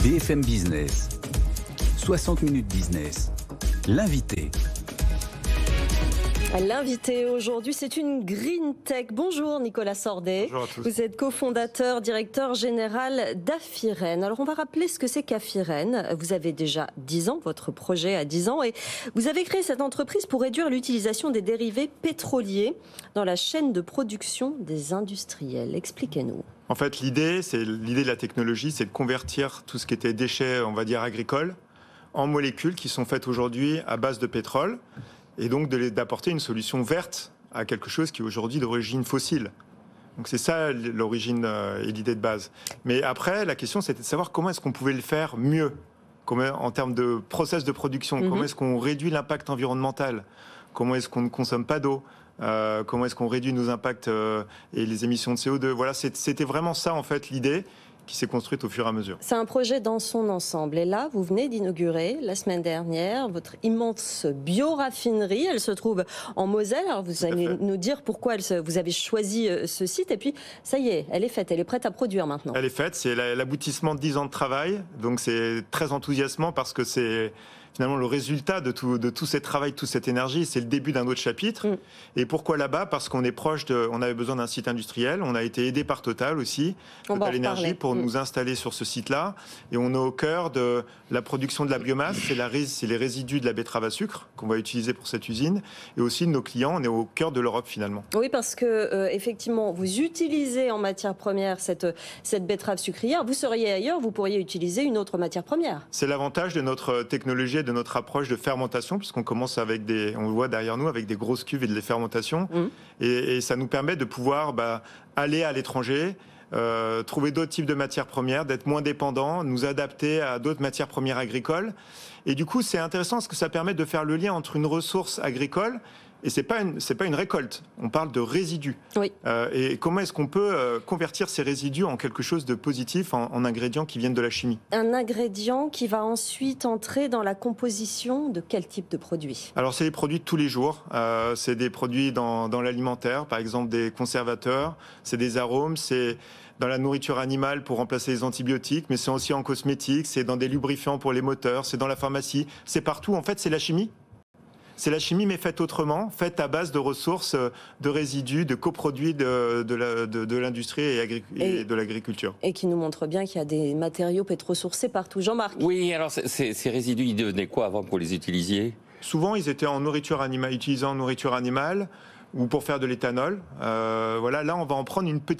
BFM Business, 60 minutes business, l'invité. L'invité aujourd'hui, c'est une Green Tech. Bonjour Nicolas Sordet. Bonjour à tous. Vous êtes cofondateur, directeur général d'Afiren. Alors on va rappeler ce que c'est qu'Afiren. Vous avez déjà 10 ans, votre projet a 10 ans, et vous avez créé cette entreprise pour réduire l'utilisation des dérivés pétroliers dans la chaîne de production des industriels. Expliquez-nous. En fait, l'idée de la technologie, c'est de convertir tout ce qui était déchets, on va dire agricoles, en molécules qui sont faites aujourd'hui à base de pétrole, et donc d'apporter une solution verte à quelque chose qui est aujourd'hui d'origine fossile. Donc c'est ça l'origine et l'idée de base. Mais après, la question, c'était de savoir comment est-ce qu'on pouvait le faire mieux, en termes de process de production, comment est-ce qu'on réduit l'impact environnemental, comment est-ce qu'on ne consomme pas d'eau, comment est-ce qu'on réduit nos impacts et les émissions de CO2. Voilà, c'était vraiment ça en fait l'idée qui s'est construite au fur et à mesure. C'est un projet dans son ensemble. Et là, vous venez d'inaugurer la semaine dernière votre immense bioraffinerie. Elle se trouve en Moselle. Alors vous allez nous dire pourquoi vous avez choisi ce site. Et puis, ça y est, elle est faite. Elle est prête à produire maintenant. Elle est faite. C'est l'aboutissement de 10 ans de travail. Donc c'est très enthousiasmant parce que c'est finalement le résultat de tout ce travail, toute cette énergie. C'est le début d'un autre chapitre. Et pourquoi là-bas? Parce qu'on est proche on avait besoin d'un site industriel. On a été aidé par Total aussi, Total Énergie, pour nous installer sur ce site-là. Et on est au cœur de la production de la biomasse. C'est les résidus de la betterave à sucre qu'on va utiliser pour cette usine. Et aussi de nos clients, on est au cœur de l'Europe finalement. Oui, parce que effectivement, vous utilisez en matière première cette betterave sucrière. Vous seriez ailleurs, vous pourriez utiliser une autre matière première. C'est l'avantage de notre technologie, de notre approche de fermentation, puisqu'on commence on le voit derrière nous, avec des grosses cuves et de la fermentation. Et ça nous permet de pouvoir aller à l'étranger, trouver d'autres types de matières premières, d'être moins dépendants, nous adapter à d'autres matières premières agricoles. Et du coup, c'est intéressant parce que ça permet de faire le lien entre une ressource agricole et c'est pas une récolte. On parle de résidus. Oui. Et comment est-ce qu'on peut convertir ces résidus en quelque chose de positif, en ingrédients qui viennent de la chimie? Un ingrédient qui va ensuite entrer dans la composition de quel type de produit? Alors, c'est des produits de tous les jours. C'est des produits dans l'alimentaire, par exemple des conservateurs, c'est des arômes, c'est dans la nourriture animale pour remplacer les antibiotiques, mais c'est aussi en cosmétique, c'est dans des lubrifiants pour les moteurs, c'est dans la pharmacie, c'est partout. En fait, c'est la chimie. C'est la chimie, mais faite autrement, faite à base de ressources, de résidus, de coproduits de l'industrie et de l'agriculture. Et qui nous montre bien qu'il y a des matériaux pétrosourcés partout. Jean-Marc. Oui, alors ces résidus, ils devenaient quoi avant que vous les utilisiez? Souvent, ils étaient utilisés en nourriture animale ou pour faire de l'éthanol. Voilà, là, on va en prendre une toute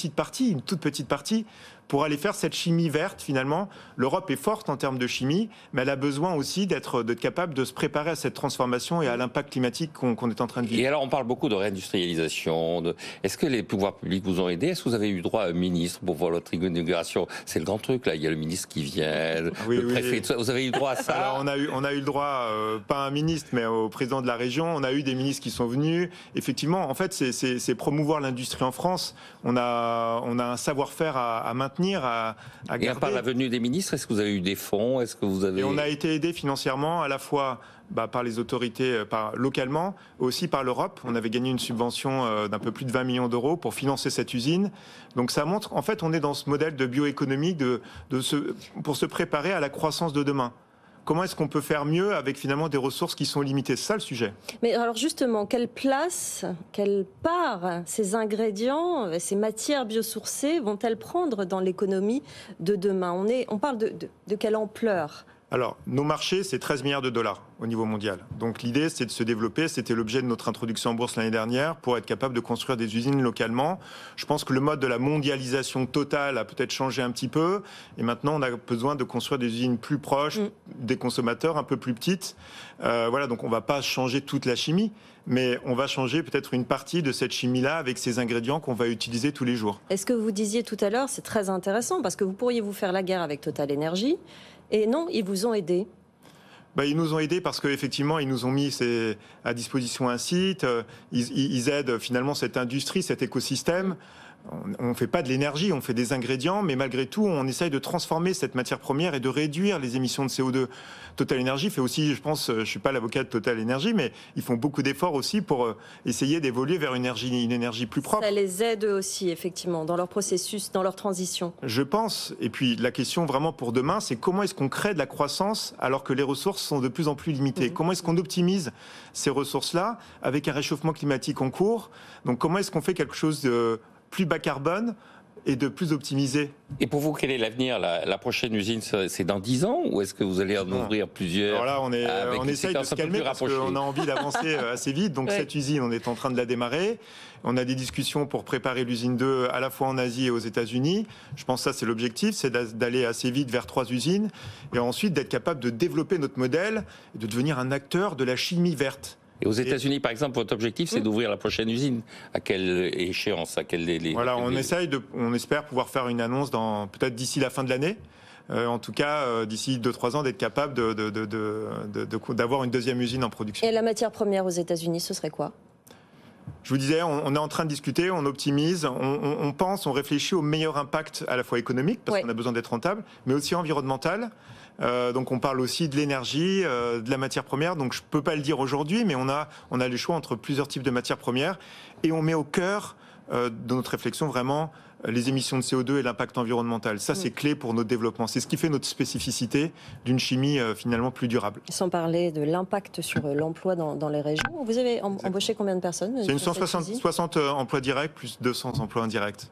petite partie, pour aller faire cette chimie verte, finalement. L'Europe est forte en termes de chimie, mais elle a besoin aussi d'être capable de se préparer à cette transformation et à l'impact climatique qu'on est en train de vivre. Et alors, on parle beaucoup de réindustrialisation. Est-ce que les pouvoirs publics vous ont aidé? Est-ce que vous avez eu droit à un ministre pour voir votre inauguration? C'est le grand truc, là. Il y a le ministre qui vient, le préfet. Vous avez eu droit à ça? Alors, on a eu le droit, pas à un ministre, mais au président de la région. On a eu des ministres qui sont venus. Effectivement, en fait, c'est promouvoir l'industrie en France. On a un savoir-faire à maintenir, à garder. Et par la venue des ministres, est-ce que vous avez eu des fonds? Est-ce que vous avez... Et on a été aidé financièrement, à la fois par les autorités localement, aussi par l'Europe. On avait gagné une subvention d'un peu plus de 20 millions d'euros pour financer cette usine. Donc ça montre, en fait, on est dans ce modèle de bioéconomie pour se préparer à la croissance de demain. Comment est-ce qu'on peut faire mieux avec finalement des ressources qui sont limitées? C'est ça le sujet. Mais alors justement, quelle place, quelle part ces ingrédients, ces matières biosourcées vont-elles prendre dans l'économie de demain? On parle de quelle ampleur? Alors, nos marchés, c'est 13 milliards de dollars au niveau mondial. Donc l'idée, c'est de se développer. C'était l'objet de notre introduction en bourse l'année dernière pour être capable de construire des usines localement. Je pense que le mode de la mondialisation totale a peut-être changé un petit peu. Et maintenant, on a besoin de construire des usines plus proches des consommateurs, un peu plus petites. Voilà, donc on ne va pas changer toute la chimie, mais on va changer peut-être une partie de cette chimie-là avec ces ingrédients qu'on va utiliser tous les jours. Est-ce que vous disiez tout à l'heure, c'est très intéressant, parce que vous pourriez vous faire la guerre avec Total Énergie. Et non, ils vous ont aidé. Ils nous ont aidés parce qu'effectivement, ils nous ont mis à disposition un site. Ils aident finalement cette industrie, cet écosystème. on ne fait pas de l'énergie, on fait des ingrédients, mais malgré tout, on essaye de transformer cette matière première et de réduire les émissions de CO2. Total Energy fait aussi, je pense, je ne suis pas l'avocat de Total Energy, mais ils font beaucoup d'efforts aussi pour essayer d'évoluer vers une énergie plus propre. Ça les aide aussi, effectivement, dans leur processus, dans leur transition. Je pense. Et puis, la question vraiment pour demain, c'est comment est-ce qu'on crée de la croissance alors que les ressources sont de plus en plus limitées ? Comment est-ce qu'on optimise ces ressources-là avec un réchauffement climatique en cours ? Donc, comment est-ce qu'on fait quelque chose de plus bas carbone et de plus optimisé. Et pour vous, quel est l'avenir ? La prochaine usine, c'est dans 10 ans ou est-ce que vous allez en ouvrir plusieurs ? Alors là, on essaye de se calmer parce qu'on a envie d'avancer assez vite. Donc cette usine, on est en train de la démarrer. On a des discussions pour préparer l'usine 2 à la fois en Asie et aux États-Unis. Je pense que ça, c'est l'objectif, c'est d'aller assez vite vers 3 usines et ensuite d'être capable de développer notre modèle et de devenir un acteur de la chimie verte. Et aux États-Unis, par exemple, votre objectif, c'est d'ouvrir la prochaine usine. À quelle échéance ? À quel délai ? Voilà, on espère pouvoir faire une annonce peut-être d'ici la fin de l'année. En tout cas, d'ici 2-3 ans, d'être capable d'avoir une deuxième usine en production. Et la matière première aux États-Unis, ce serait quoi ? Je vous disais, on est en train de discuter, on optimise, on pense, on réfléchit au meilleur impact à la fois économique, parce qu'on a besoin d'être rentable, mais aussi environnemental. Donc on parle aussi de l'énergie, de la matière première. Donc je ne peux pas le dire aujourd'hui, mais on a les choix entre plusieurs types de matières premières. Et on met au cœur de notre réflexion vraiment les émissions de CO2 et l'impact environnemental. Ça, c'est clé pour notre développement. C'est ce qui fait notre spécificité d'une chimie finalement plus durable. Sans parler de l'impact sur l'emploi dans les régions. Vous avez embauché combien de personnes ? C'est une 160 emplois directs plus 200 emplois indirects.